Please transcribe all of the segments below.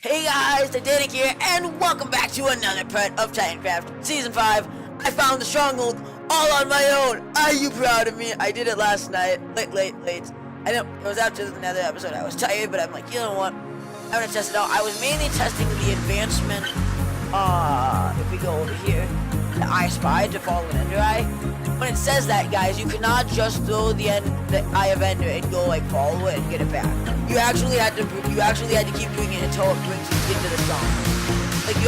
Hey guys, Titanic here, and welcome back to another part of Titancraft Season 5. I found the stronghold all on my own. Are you proud of me? I did it last night. Late. I know it was after the Nether episode. I was tired, but I'm like, you know what? I'm gonna test it out. I was mainly testing the advancement. If we go over here, the I Spy to follow an Ender Eye. When it says that, guys, you cannot just throw the Eye of Ender and go like follow it and get it back. You actually had to keep doing it until it brings you into the song. Like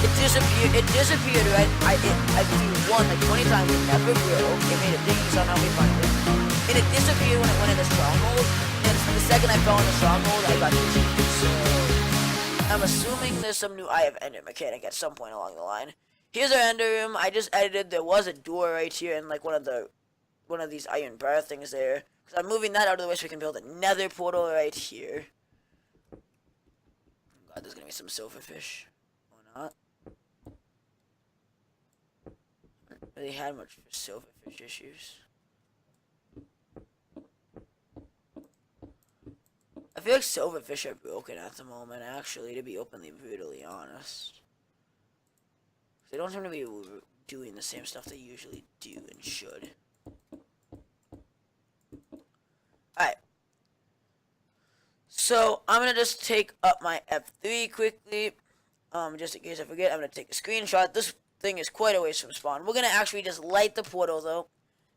it disappeared, right? I threw one like 20 times, it never grew. It made a dingy sound, how we find it. And it disappeared when it went in the stronghold. And the second I fell in the stronghold, I got cheated. So I'm assuming there's some new Eye of Ender mechanic at some point along the line. Here's our Ender room. I just edited. There was a door right here and like one of these iron bar things there. Cause I'm moving that out of the way so we can build a Nether portal right here. God, there's gonna be some silverfish. Or not. I haven't really had much silverfish issues. I feel like silverfish are broken at the moment, actually, to be openly brutally honest. They don't seem to be doing the same stuff they usually do and should. Alright. So, I'm going to just take up my F3 quickly. Just in case I forget, I'm going to take a screenshot. This thing is quite a ways from spawn. We're going to actually just light the portal, though.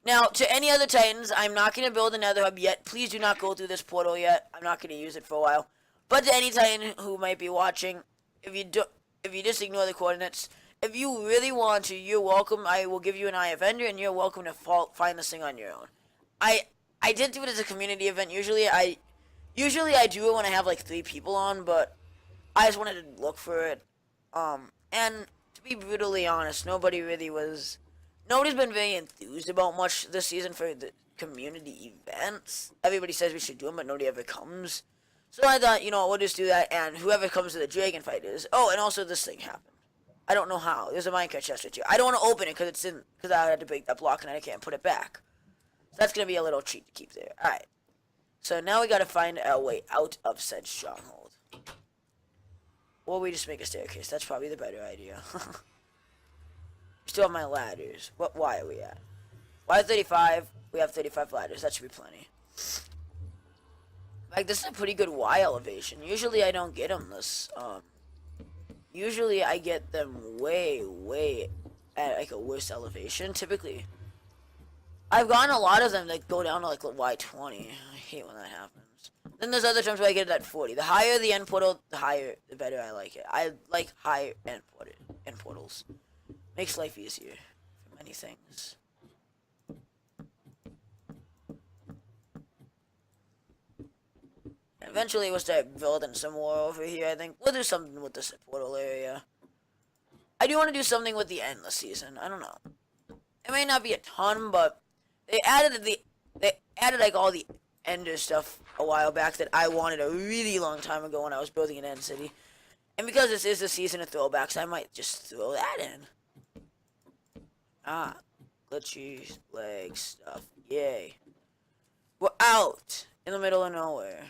Now, to any other Titans, I'm not going to build another hub yet. Please do not go through this portal yet. I'm not going to use it for a while. But to any Titan who might be watching, if you just ignore the coordinates, if you really want to, you're welcome. I will give you an Eye of Ender, and you're welcome to find this thing on your own. I did do it as a community event. Usually I do it when I have like 3 people on, but I just wanted to look for it. And to be brutally honest, nobody's been very enthused about much this season for the community events. Everybody says we should do them, but nobody ever comes. So I thought, we'll just do that, and whoever comes to the dragon fight is. Oh, and also this thing happened. I don't know how. There's a minecart chest right here. I don't want to open it because I had to break that block and I can't put it back. So that's gonna be a little treat to keep there. All right. So now we gotta find our way out of said stronghold. Or we just make a staircase. That's probably the better idea. Still have my ladders. Why are we at? Why 35? We have 35 ladders. That should be plenty. Like, this is a pretty good Y elevation. Usually I don't get them this. Usually I get them way at like a worse elevation. Typically, I've gotten a lot of them that go down to like Y20. I hate when that happens. Then there's other times where I get it at 40. The higher the end portal, the better I like it. I like higher end portals. Makes life easier for many things. Eventually we'll start building some more over here, I think. We'll do something with this portal area. I do want to do something with the endless season. I don't know. It may not be a ton, but they added like all the ender stuff a while back that I wanted a really long time ago when I was building an end city. And because this is the season of throwbacks, I might just throw that in. Glitchy leg stuff. Yay. We're out in the middle of nowhere.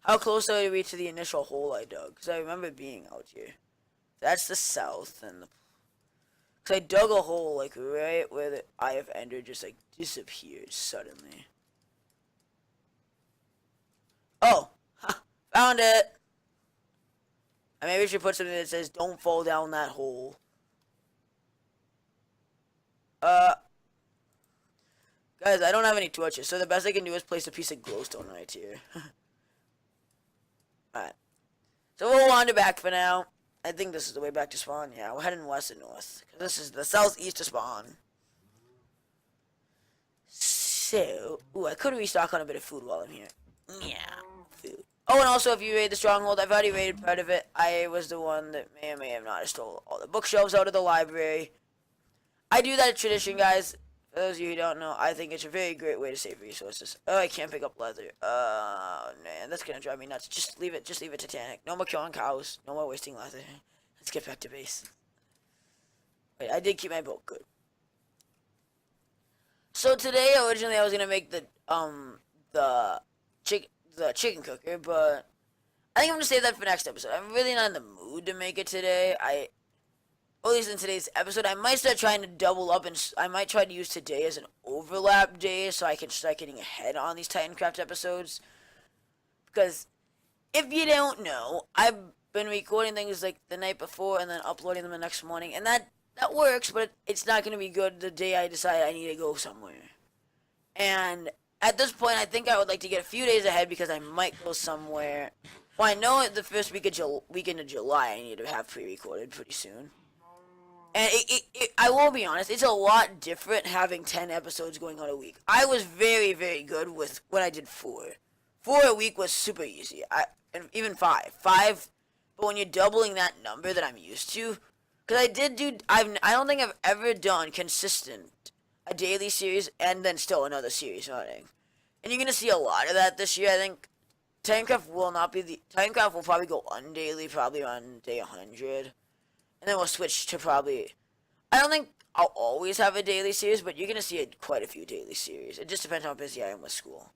How close are we to the initial hole I dug? Because I remember being out here. That's the south. Because I dug a hole like right where the Eye of Ender just like disappeared suddenly. Oh! Ha! Found it! I maybe should put something that says don't fall down that hole. Guys, I don't have any torches, so the best I can do is place a piece of glowstone right here. Alright. So we'll wander back for now. I think this is the way back to spawn. Yeah, we're heading west and north. This is the southeast to spawn. So, I could restock on a bit of food while I'm here. Yeah, food. Oh, and also if you raid the stronghold, I've already raided part of it. I was the one that may or may have not stole all the bookshelves out of the library. I do that tradition, guys. For those of you who don't know, I think it's a very great way to save resources. Oh, I can't pick up leather. Oh, man, that's gonna drive me nuts. Just leave it, Titanic. No more killing cows. No more wasting leather. Let's get back to base. Wait, I did keep my boat good. So today, originally, I was gonna make the chicken cooker, but I think I'm gonna save that for next episode. I'm really not in the mood to make it today. Or at least in today's episode, I might start trying to double up, and I might try to use today as an overlap day so I can start getting ahead on these Titancraft episodes. Because if you don't know, I've been recording things like the night before and then uploading them the next morning, and that works, but it's not going to be good the day I decide I need to go somewhere. And at this point, I think I would like to get a few days ahead because I might go somewhere. Well, I know the first weekend of July I need to have pre-recorded pretty soon. And I will be honest, it's a lot different having 10 episodes going on a week. I was very, very good with when I did 4. 4 a week was super easy. And even 5. 5, but when you're doubling that number that I'm used to, because I don't think I've ever done consistent a daily series and then still another series running. And you're going to see a lot of that this year. I think Titancraft will probably go undaily, probably on day 100. And then we'll switch to probably, I don't think I'll always have a daily series, but you're going to see quite a few daily series. It just depends how busy I am with school.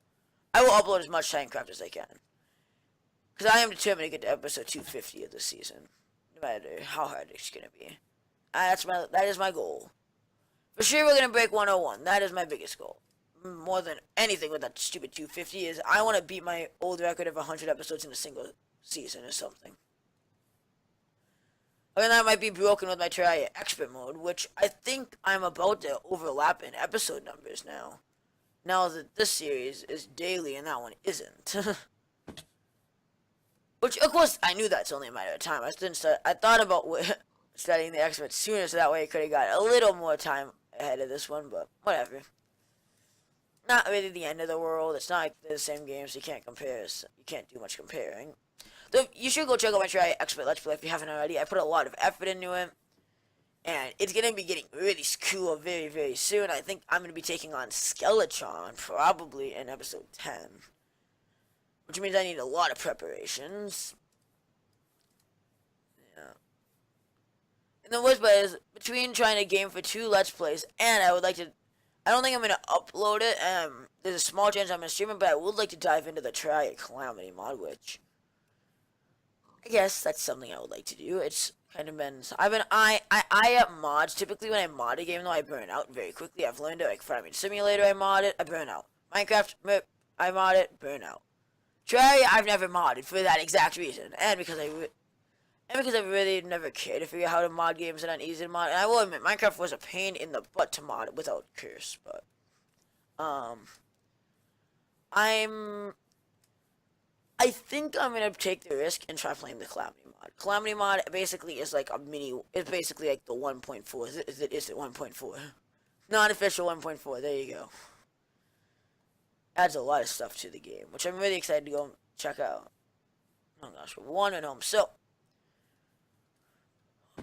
I will upload as much Titancraft as I can. Because I am determined to get to episode 250 of this season. No matter how hard it's going to be. That is my goal. For sure we're going to break 101. That is my biggest goal. More than anything with that stupid 250 is I want to beat my old record of 100 episodes in a single season or something. And that might be broken with my Try Expert mode, which I think I'm about to overlap in episode numbers now. Now that this series is daily and that one isn't. Which, of course, I knew that's only a matter of time. I thought about studying the Expert sooner, so that way I could have got a little more time ahead of this one, but whatever. Not really the end of the world. It's not like they're the same games, so you can't compare. So you can't do much comparing. So you should go check out my Try Expert Let's Play if you haven't already. I put a lot of effort into it. And it's going to be getting really cool very, very soon. I think I'm going to be taking on Skeletron probably in episode 10. Which means I need a lot of preparations. Yeah. And the worst part is, between trying to game for 2 Let's Plays, and I don't think I'm going to upload it. There's a small chance I'm going to stream it, but I would like to dive into the Try Calamity mod, which I guess that's something I would like to do. It's kind of been, I up mods. Typically when I mod a game though, I burn out very quickly. I've learned it, like Farming Simulator, I mod it, I burn out. Minecraft, I mod it, burn out. Try, I've never modded for that exact reason. And because I really never cared to figure out how to mod games and not easy to mod. And I will admit, Minecraft was a pain in the butt to mod without curse, but, I think I'm gonna take the risk and try playing the Calamity mod. Calamity mod basically is like it's basically like the 1.4. Is it 1.4? Non-official 1.4, there you go. Adds a lot of stuff to the game, which I'm really excited to go check out. Oh gosh, we're 1 at home, so.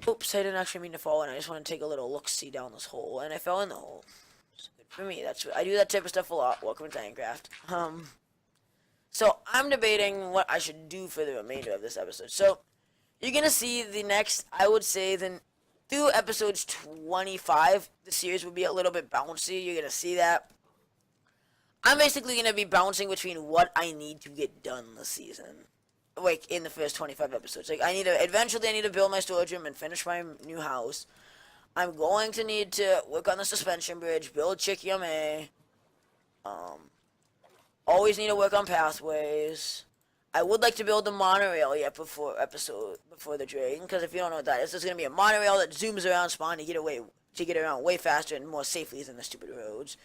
Oops, I didn't actually mean to fall in. I just want to take a little look-see down this hole, and I fell in the hole. So good for me. I do that type of stuff a lot. Welcome to Titancraft. So, I'm debating what I should do for the remainder of this episode. So, you're going to see the next, I would say, then through episodes 25, the series will be a little bit bouncy. You're going to see that. I'm basically going to be bouncing between what I need to get done this season. Like, in the first 25 episodes. Like, eventually I need to build my storage room and finish my new house. I'm going to need to work on the suspension bridge, build Chikyame. Always need to work on pathways. I would like to build the monorail yet before the dragon, because if you don't know what that is, there's gonna be a monorail that zooms around spawn to get around way faster and more safely than the stupid roads.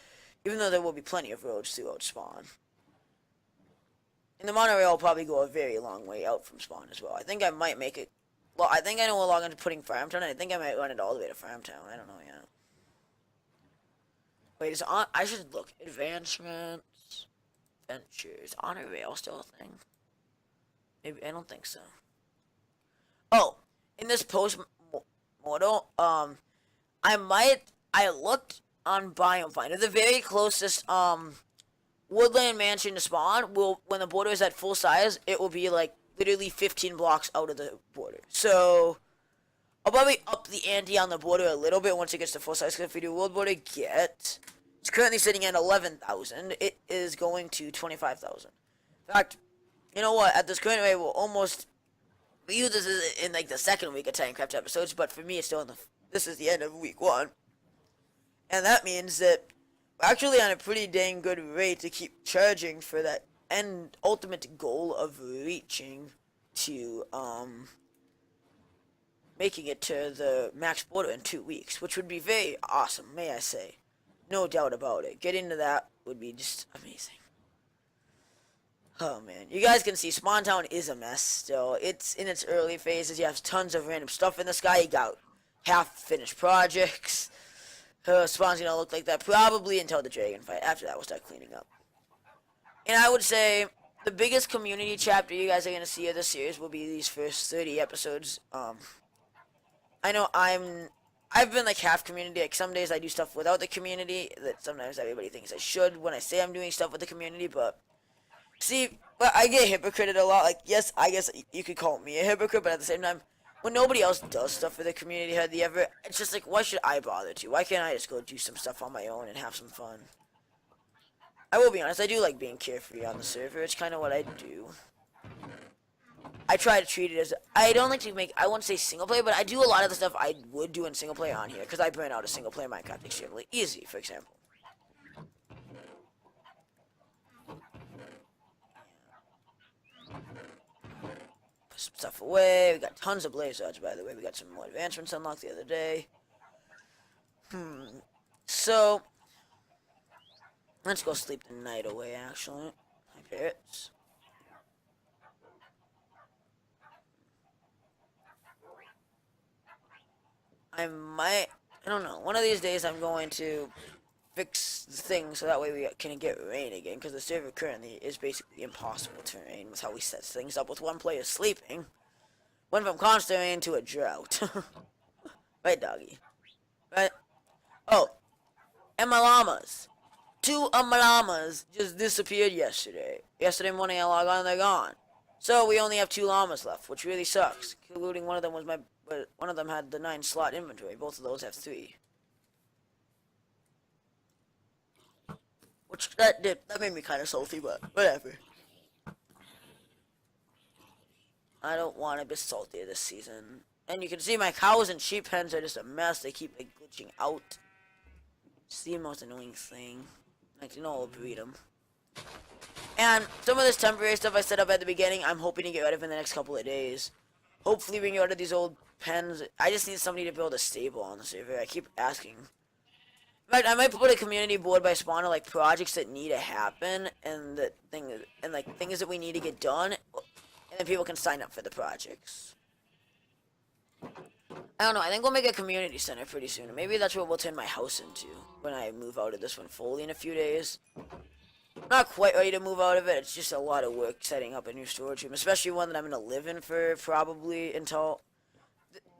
Even though there will be plenty of roads throughout spawn. And the monorail will probably go a very long way out from spawn as well. I think I might make it. Well, I think I know we're logging into putting Farmtown, and I think I might run it all the way to Farmtown. I don't know yet. Wait, I should look. Advancements. Adventures. On a rail still a thing? Maybe, I don't think so. Oh, in this post-mortal, I looked on Biome Finder. The very closest, woodland mansion to spawn when the border is at full size, it will be like literally 15 blocks out of the border. So, I'll probably up the ante on the border a little bit once it gets to full size, because if we do world border get, it's currently sitting at 11,000. It is going to 25,000. In fact, You know what? At this current rate, we use this in like the second week of Titancraft episodes, but for me, it's still this is the end of week 1. And that means that we're actually on a pretty dang good rate to keep charging for that end ultimate goal of reaching to, making it to the max border in 2 weeks, which would be very awesome, may I say. No doubt about it. Getting to that would be just amazing. Oh man, you guys can see Spawn Town is a mess still. It's in its early phases. You have tons of random stuff in the sky. You got half-finished projects. Spawn's gonna look like that probably until the dragon fight. After that, we'll start cleaning up. And I would say the biggest community chapter you guys are gonna see of this series will be these first 30 episodes. I know I've been like half community. Like some days I do stuff without the community that sometimes everybody thinks I should when I say I'm doing stuff with the community, but I get hypocrited a lot. Like, yes, I guess you could call me a hypocrite, but at the same time, when nobody else does stuff for the community hardly ever, it's just like, why should I bother to? Why can't I just go do some stuff on my own and have some fun? I will be honest, I do like being carefree on the server. It's kind of what I do. I try to treat it as, I don't like to make, I won't say single player, but I do a lot of the stuff I would do in single player on here, because I burn out a single player Minecraft extremely easy, for example. Put some stuff away. We got tons of blaze rods, by the way. We got some more advancements unlocked the other day. So, let's go sleep the night away, actually. My parrots. I don't know. One of these days I'm going to fix the thing so that way we can get rain again, because the server currently is basically impossible to rain with how we set things up with one player sleeping. Went from constant rain to a drought. Right, doggy? Right? Oh, and my llamas. 2 of my llamas just disappeared yesterday. Yesterday morning I log on and they're gone. So we only have 2 llamas left, which really sucks. Including one of them one of them had the 9 slot inventory. Both of those have 3. Which that made me kind of salty, but whatever. I don't want to be salty this season. And you can see my cows and sheep hens are just a mess. They keep like glitching out. It's the most annoying thing. Like, I'll breed them. And some of this temporary stuff I set up at the beginning, I'm hoping to get rid of in the next couple of days. Hopefully we can get rid of these old pens. I just need somebody to build a stable on the server. I keep asking. In fact, I might put a community board by spawner, like projects that need to happen, and things that we need to get done, and then people can sign up for the projects. I don't know. I think we'll make a community center pretty soon. Maybe that's what we'll turn my house into when I move out of this one fully in a few days. I'm not quite ready to move out of it. It's just a lot of work setting up a new storage room, especially one that I'm going to live in for probably until...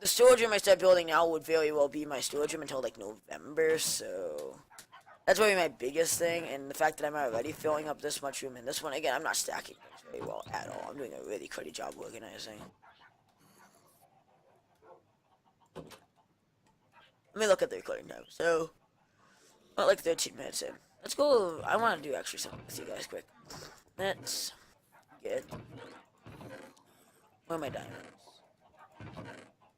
The storage room I start building now would very well be my storage room until, like, November, so... That's probably my biggest thing, and the fact that I'm already filling up this much room in this one. Again, I'm not stacking things very well at all. I'm doing a really cruddy job organizing. Let me look at the recording time. So, about like 13 minutes in. Let's go. I want to do actually something with you guys quick. Let's get... Where are my diamonds?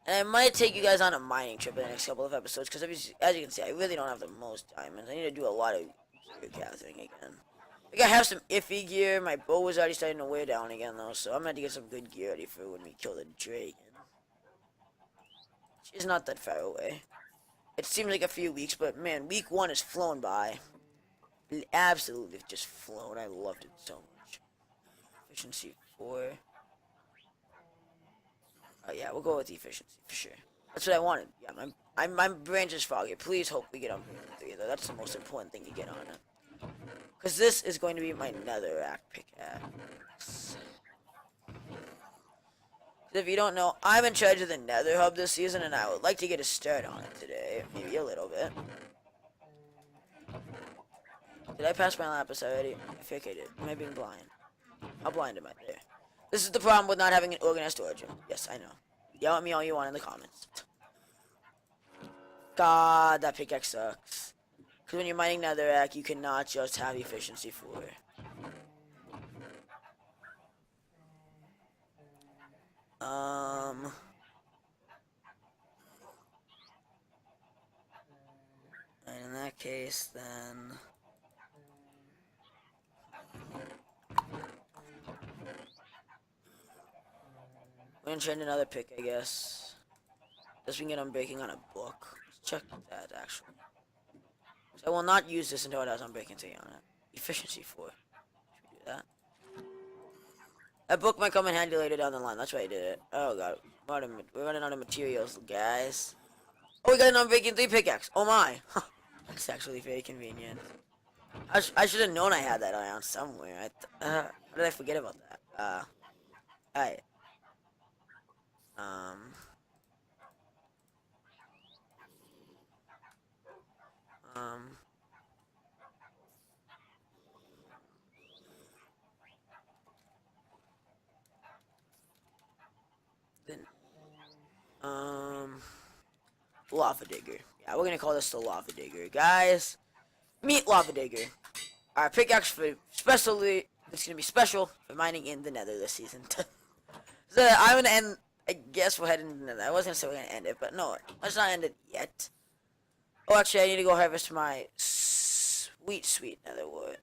And I might take you guys on a mining trip in the next couple of episodes, because as you can see, I really don't have the most diamonds. I need to do a lot of gear gathering again. Like, I have some iffy gear. My bow is already starting to wear down again, though, so I'm going to get some good gear ready for when we kill the dragon. She's not that far away. It seems like a few weeks, but man, week 1 has flown by. It absolutely just flown. I loved it so much. Efficiency 4. Oh yeah, we'll go with efficiency for sure. That's what I wanted. Yeah, my brain's just foggy. Please hope we get on 3 though. That's the most important thing to get on it. Because this is going to be my netherrack pickaxe. If you don't know, I'm in charge of the nether hub this season, and I would like to get a start on it today. Maybe a little bit. Did I pass my lapis already? I think I did. Am I being blind? How blind am I there? This is the problem with not having an organized storage room. Yes, I know. Yell at me all you want in the comments. God, that pickaxe sucks. Because when you're mining netherrack, you cannot just have efficiency 4. Um, and in that case, then we're gonna trade another pick, I guess. This we can get unbreaking on a book. Let's check that actually. So I will not use this until it has unbreaking 3 on it. Efficiency 4. Should we do that? That book might come in handy later down the line. That's why I did it. Oh god. We're running out of materials, guys. Oh, we got an unbreaking 3 pickaxe. Oh my. That's actually very convenient. I should have known I had that around somewhere. How did I forget about that? Alright. Um. Um. Then. Lava digger. Yeah, we're gonna call this the lava digger, guys. Meet lava digger. Our pickaxe for specially. It's gonna be special for mining in the Nether this season. So I'm gonna end. I guess we're heading into the Nether. I was gonna say we're gonna end it, but no, let's not end it yet. Oh, actually, I need to go harvest my sweet Nether wood.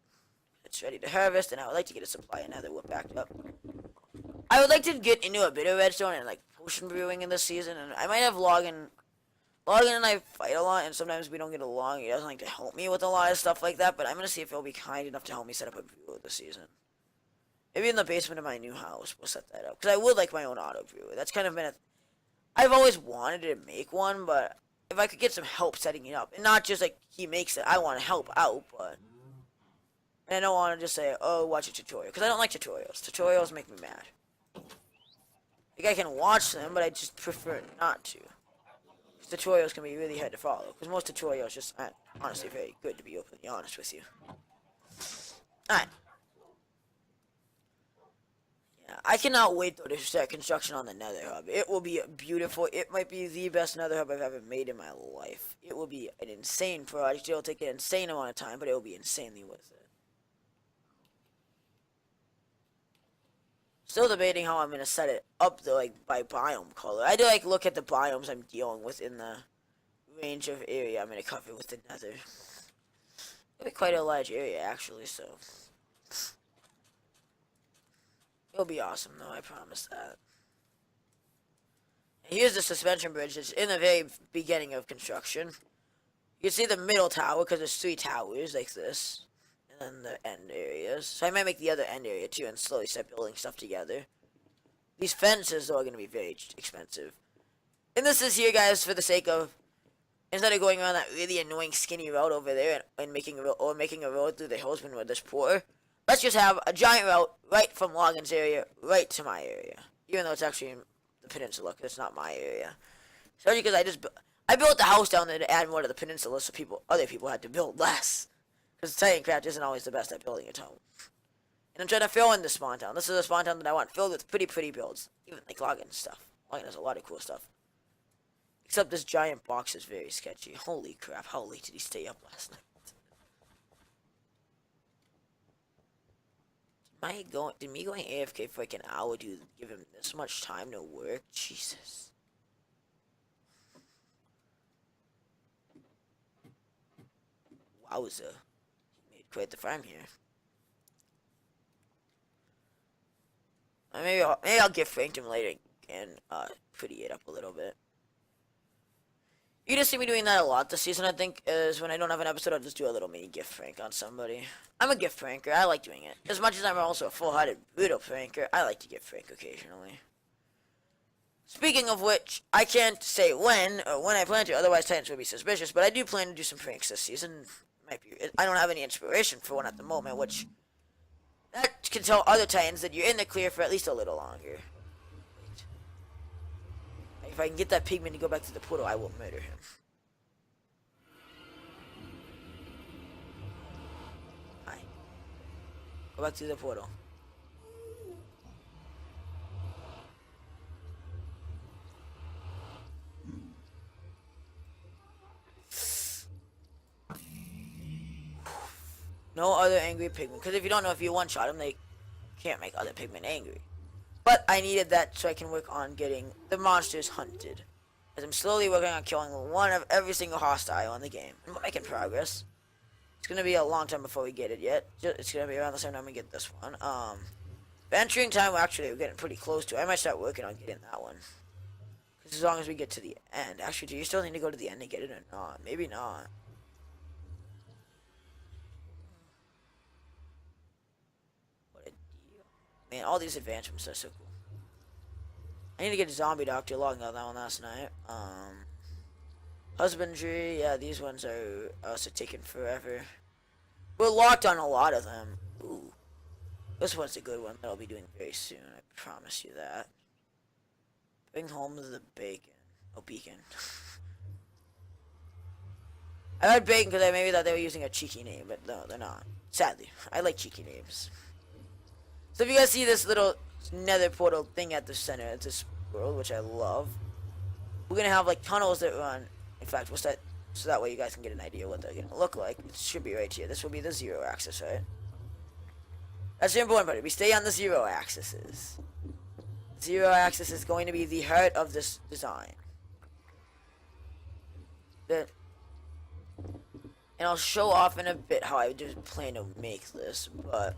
It's ready to harvest, and I would like to get a supply of Nether wood backed up. I would like to get into a bit of redstone and like potion brewing in this season, and I might have Logan. Logan and I fight a lot, and sometimes we don't get along. He doesn't like to help me with a lot of stuff like that, but I'm gonna see if he'll be kind enough to help me set up a brewer this season. Maybe in the basement of my new house, we'll set that up. Because I would like my own auto brewer. That's kind of been I've always wanted to make one, but if I could get some help setting it up, and not just like he makes it, I want to help out, but. And I don't want to just say, oh, watch a tutorial. Because I don't like tutorials. Tutorials make me mad. Like, I can watch them, but I just prefer not to. Tutorials can be really hard to follow, because most tutorials just aren't honestly very good, to be openly honest with you. Alright. Yeah, I cannot wait though to start construction on the Nether Hub. It will be beautiful. It might be the best Nether Hub I've ever made in my life. It will be an insane project. It will take an insane amount of time, but it will be insanely worth it. Still debating how I'm gonna set it up though, like by biome color. I do like look at the biomes I'm dealing with in the range of area I'm gonna cover with the Nether. It'll be quite a large area actually, so it'll be awesome though. I promise that. And here's the suspension bridge. It's in the very beginning of construction. You can see the middle tower because there's 3 towers like this. And the end areas. So I might make the other end area too and slowly start building stuff together. These fences though are going to be very expensive. And this is here, guys, for the sake of instead of going around that really annoying skinny road over there and making a road through the hillsman where there's poor. Let's just have a giant route right from Logan's area right to my area. Even though it's actually in the peninsula, because it's not my area. Especially because I built the house down there to add more to the peninsula so other people had to build less. Because Titancraft isn't always the best at building a town. And I'm trying to fill in the spawn town. This is a spawn town that I want filled with pretty builds. Even like Logan stuff. Logan has a lot of cool stuff. Except this giant box is very sketchy. Holy crap, how late did he stay up last night? Did me going AFK for like an hour give him this much time to work? Jesus. Wowza. Quit the farm here. Maybe I'll get Frank him later and pretty it up a little bit. You just see me doing that a lot this season, I think, is when I don't have an episode, I'll just do a little mini gift prank on somebody. I'm a gift pranker. I like doing it. As much as I'm also a full-hearted brutal pranker, I like to gift prank occasionally. Speaking of which, I can't say when I plan to, otherwise Titans would be suspicious, but I do plan to do some pranks this season. I don't have any inspiration for one at the moment, which that can tell other Titans that you're in the clear for at least a little longer. Wait. If I can get that pigman to go back to the portal, I will murder him. Hi. Go back to the portal. No other angry pigmen. Because if you don't know, if you one-shot them, they can't make other pigmen angry. But I needed that so I can work on getting the monsters hunted. As I'm slowly working on killing one of every single hostile in the game. I'm making progress. It's gonna be a long time before we get it yet. It's gonna be around the same time we get this one. Venturing time, we're getting pretty close to it. I might start working on getting that one. Because as long as we get to the end. Actually, do you still need to go to the end to get it or not? Maybe not. What a deal. Man, all these advancements are so cool. I need to get a zombie doctor, logging out that one last night. Husbandry, yeah, these ones are also taking forever. We're locked on a lot of them. Ooh. This one's a good one that I'll be doing very soon, I promise you that. Bring home the bacon. Oh, beacon. I heard bacon because I maybe thought they were using a cheeky name, but no, they're not. Sadly, I like cheeky names. So if you guys see this little nether portal thing at the center of this world, which I love, we're gonna have like tunnels that run. In fact, we'll set so that way you guys can get an idea what they're gonna look like. It should be right here. This will be the 0 axis, right? That's the important part. We stay on the 0 axis. 0 axis is going to be the heart of this design. And I'll show off in a bit how I just plan to make this, but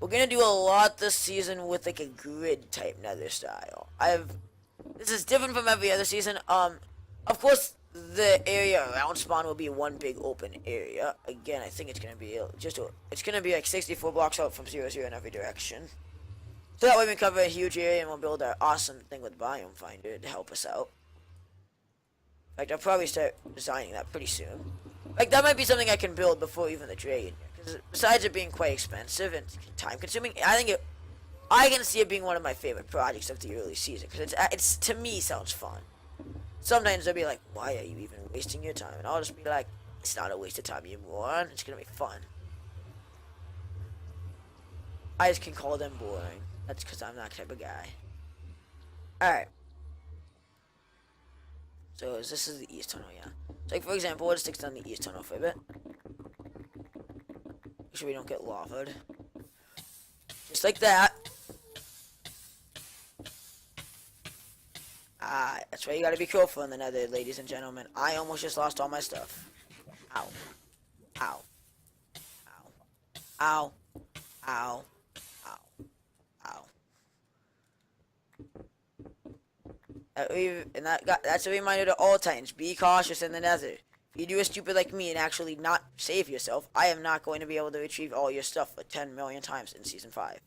we're gonna do a lot this season with like a grid type nether style. This is different from every other season. Of course, the area around spawn will be one big open area. Again, I think it's gonna be it's gonna be like 64 blocks out from 0, 0 in every direction. So that way we can cover a huge area and we'll build our awesome thing with Biome Finder to help us out. In fact, I'll probably start designing that pretty soon. Like, that might be something I can build before even the dragon. Because besides it being quite expensive and time consuming, I can see it being one of my favorite projects of the early season. Because it's to me, sounds fun. Sometimes they'll be like, why are you even wasting your time? And I'll just be like, it's not a waste of time, you moron. It's going to be fun. I just can call them boring. That's because I'm that type of guy. Alright. So this is the east tunnel, yeah. So like, for example, we'll just extend the east tunnel for a bit. Make sure we don't get lavaed. Just like that. That's why you gotta be careful in the nether, ladies and gentlemen. I almost just lost all my stuff. Ow. Ow. Ow. Ow. Ow. Ow. That's a reminder to all Titans. Be cautious in the nether. If you do a stupid like me and actually not save yourself, I am not going to be able to retrieve all your stuff like 10 million times in Season 5.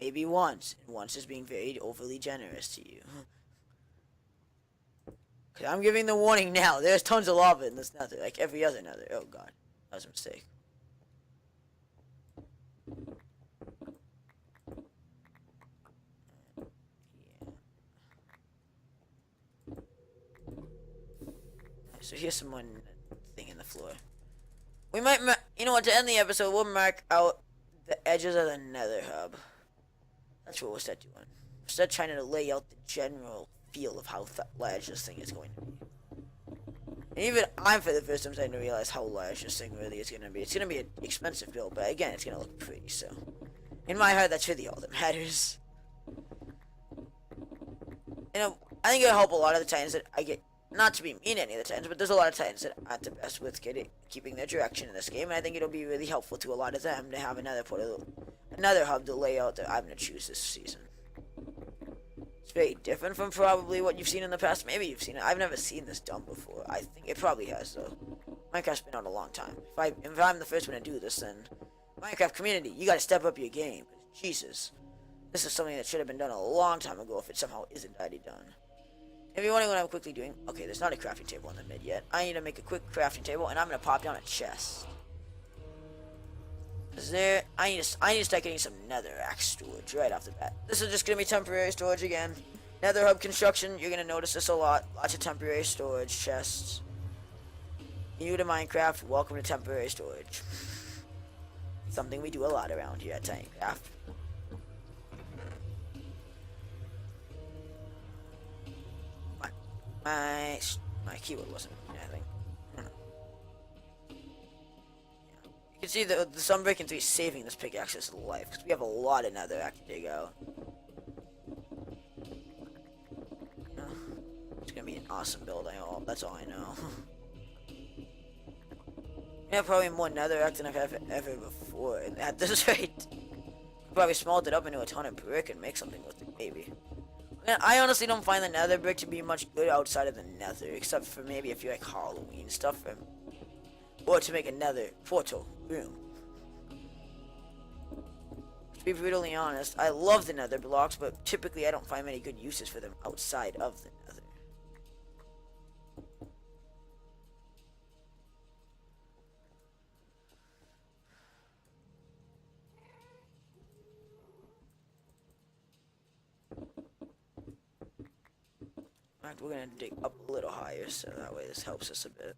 Maybe once, and once is being very overly generous to you. Cause I'm giving the warning now. There's tons of lava in this nether, like every other nether. Oh god, that was a mistake. So here's some one thing in the floor. We might, you know what, to end the episode, we'll mark out the edges of the nether hub. That's what we'll start doing. We'll start trying to lay out the general feel of how large this thing is going to be. And even I'm, for the first time, starting to realize how large this thing really is going to be. It's going to be an expensive build, but again, it's going to look pretty, so. In my heart, that's really all that matters. You know, I think it'll help a lot of the Titans that I get. Not to be mean to any of the Titans, but there's a lot of Titans that aren't the best with keeping their direction in this game, and I think it'll be really helpful to a lot of them to have another hub to lay out that I'm going to choose this season. It's very different from probably what you've seen in the past. Maybe you've seen it. I've never seen this done before. I think it probably has, though. Minecraft's been out a long time. If I'm the first one to do this, then Minecraft community, you got to step up your game. Jesus. This is something that should have been done a long time ago if it somehow isn't already done. If you're wondering what I'm quickly doing, okay, there's not a crafting table in the mid yet. I need to make a quick crafting table, and I'm gonna pop down a chest. I need to start getting some netherrack storage right off the bat. This is just gonna be temporary storage again. Nether hub construction, you're gonna notice this a lot. Lots of temporary storage chests. New to Minecraft, welcome to temporary storage. Something we do a lot around here at Titancraft. My keyboard wasn't anything. You can see the Sunbreaking 3 saving this pickaxe's life because we have a lot of netherrack to dig out. awesome build. That's all I know. I have probably more netherrack than I've ever before, and at this rate, probably smelt it up into a ton of brick and make something with it, maybe. And I honestly don't find the nether brick to be much good outside of the nether, except for maybe if you like Halloween stuff, or to make a nether portal room. To be brutally honest, I love the nether blocks, but typically I don't find many good uses for them outside of the nether. We're gonna dig up a little higher, so that way this helps us a bit.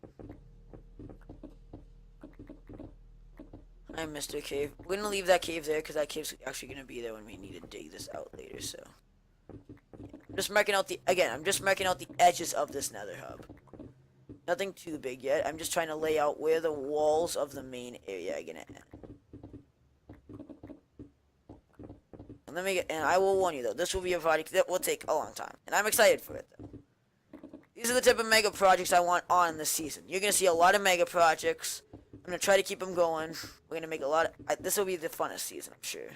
Hi, Mr. Cave. We're gonna leave that cave there because that cave's actually gonna be there when we need to dig this out later. So, I'm just marking out the edges of this nether hub. Nothing too big yet. I'm just trying to lay out where the walls of the main area are gonna end. And I will warn you though, this will be a project that will take a long time, and I'm excited for it though. These are the type of mega projects I want on this season. You're gonna see a lot of mega projects. I'm gonna try to keep them going. We're gonna make a lot of. This will be the funnest season, I'm sure.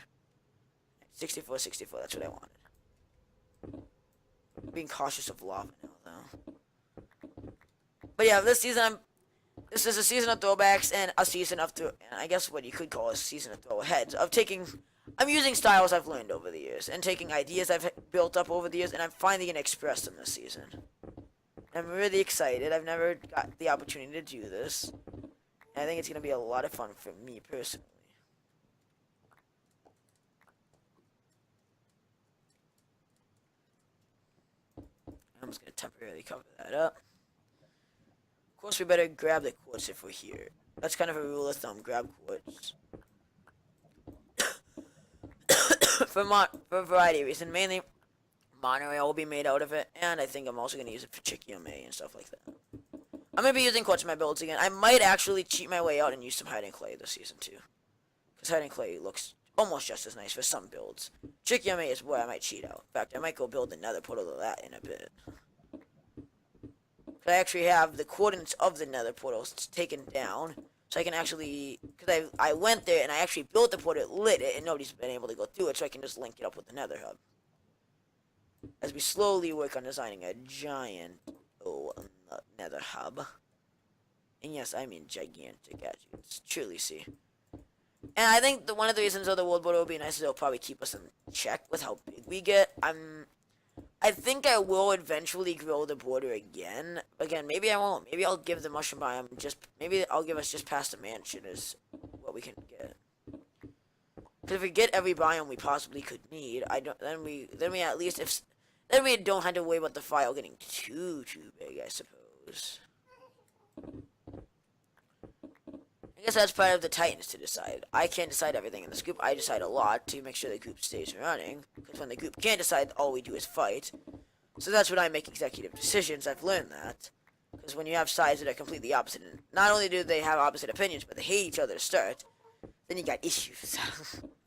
64, 64. That's what I wanted. Being cautious of lava now, though. But yeah, this season This is a season of throwbacks and a season of I guess what you could call a season of throwheads. I'm using styles I've learned over the years and taking ideas I've built up over the years, and I'm finally gonna express them this season. I'm really excited. I've never got the opportunity to do this. And I think it's going to be a lot of fun for me personally. I'm just going to temporarily cover that up. Of course, we better grab the quartz if we're here. That's kind of a rule of thumb. Grab quartz. for a variety of reasons. Mainly, monorail will be made out of it, and I think I'm also going to use it for Chikiome and stuff like that. I'm going to be using quartz in my builds again. I might actually cheat my way out and use some hiding clay this season too. Because hiding clay looks almost just as nice for some builds. Chikiome is where I might cheat out. In fact, I might go build another portal of that in a bit. I actually have the coordinates of the nether portals taken down. So I can actually, because I went there and I actually built the portal, lit it, and nobody's been able to go through it, so I can just link it up with the nether hub. As we slowly work on designing a giant nether hub. And yes, I mean gigantic, as you can truly see. And I think one of the reasons the world border will be nice is it'll probably keep us in check with how big we get. I think I will eventually grow the border again. Again, maybe I won't. Maybe I'll give the mushroom biome maybe I'll give us just past the mansion is what we can get. Because if we get every biome we possibly could need, then we at least then we don't have to worry about the file getting too big, I suppose. I guess that's part of the Titans to decide. I can't decide everything in this group. I decide a lot to make sure the group stays running. Because when the group can't decide, all we do is fight. So that's when I make executive decisions. I've learned that. Because when you have sides that are completely opposite, and not only do they have opposite opinions, but they hate each other to start, then you got issues.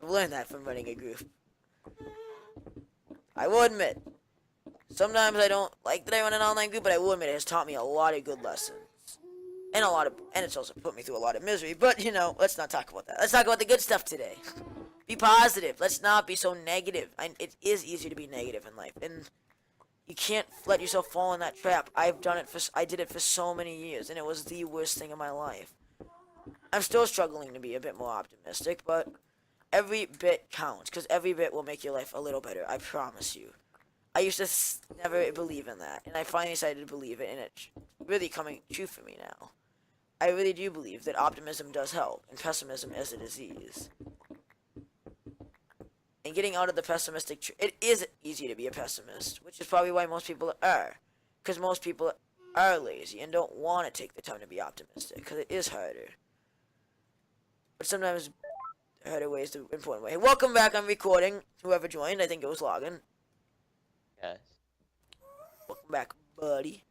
I've learned that from running a group. I will admit, sometimes I don't like that I run an online group, but I will admit it has taught me a lot of good lessons. And it's also put me through a lot of misery. But, let's not talk about that. Let's talk about the good stuff today. Be positive. Let's not be so negative. It is easier to be negative in life. And you can't let yourself fall in that trap. I did it for so many years, and it was the worst thing in my life. I'm still struggling to be a bit more optimistic, but every bit counts. Because every bit will make your life a little better. I promise you. I used to never believe in that. And I finally decided to believe it, and it's really coming true for me now. I really do believe that optimism does help, and pessimism is a disease. And getting out of the pessimistic it is easy to be a pessimist, which is probably why most people are. Because most people are lazy and don't want to take the time to be optimistic, because it is harder. But sometimes the harder way is the important way. Hey, welcome back, I'm recording. Whoever joined, I think it was Logan. Yes. Welcome back, buddy.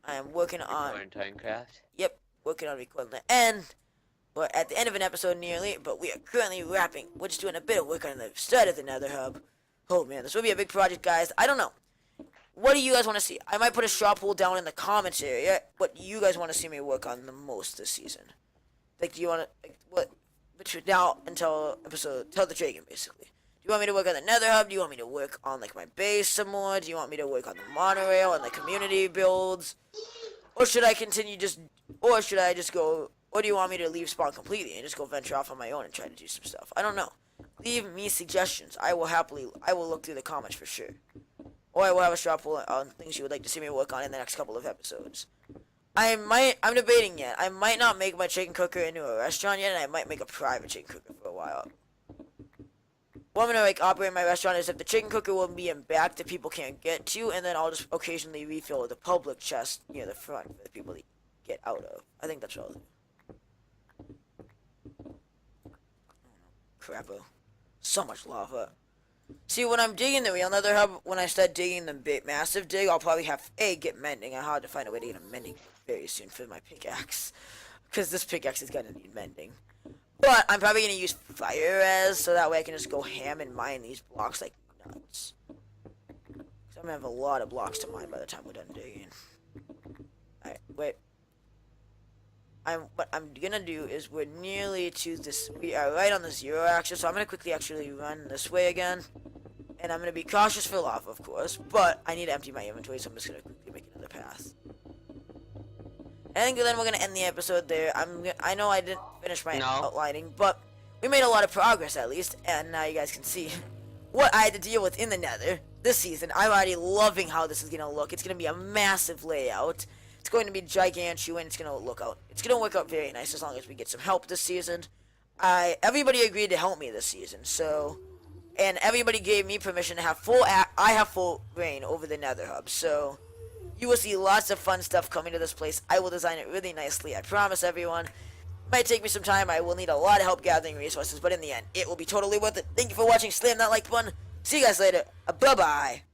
I am working on Titancraft. Yep, working on recording the end. We're at the end of an episode nearly, but we are currently wrapping. We're just doing a bit of work on the start of the nether hub. Oh man, this will be a big project, guys. I don't know. what do you guys want to see? I might put a straw poll down in the comments area. What you guys want to see me work on the most this season? Like, do you want to, like, what, between now until tell the dragon, basically. Do you want me to work on the nether hub? Do you want me to work on, like, my base some more? Do you want me to work on the monorail and the community builds? Or should I continue or should I just go, or do you want me to leave spawn completely and just go venture off on my own and try to do some stuff? I don't know. Leave me suggestions. I will look through the comments for sure. Or I will have a straw poll on things you would like to see me work on in the next couple of episodes. I'm debating yet. I might not make my chicken cooker into a restaurant yet, and I might make a private chicken cooker for a while. What I'm gonna like operate my restaurant is if the chicken cooker will be in back that people can't get to, and then I'll just occasionally refill the public chest near the front for the people to get out of. I think that's what I'll do. Crappo. So much lava. See, when I'm digging the real nether hub, when I start digging the big massive dig, I'll probably have get mending. I have to find a way to get a mending very soon for my pickaxe, because this pickaxe is gonna need mending. But I'm probably gonna use fire res so that way I can just go ham and mine these blocks like nuts. So I'm gonna have a lot of blocks to mine by the time we're done digging. Alright, wait. What I'm gonna do is we're nearly to this. We are right on the 0 axis, so I'm gonna quickly actually run this way again. And I'm gonna be cautious for lava, of course, but I need to empty my inventory, so I'm just gonna quickly make another path. I think then we're gonna end the episode there. I know I didn't finish my outlining, but we made a lot of progress at least, and now you guys can see what I had to deal with in the nether this season. I'm already loving how this is gonna look. It's gonna be a massive layout. It's going to be gigantuan. It's gonna work out very nice as long as we get some help this season. Everybody agreed to help me this season, so, and everybody gave me permission to have full reign over the nether hub, so you will see lots of fun stuff coming to this place. I will design it really nicely, I promise everyone. It might take me some time. I will need a lot of help gathering resources, but in the end, it will be totally worth it. Thank you for watching. Slam that like button. See you guys later. Bye-bye.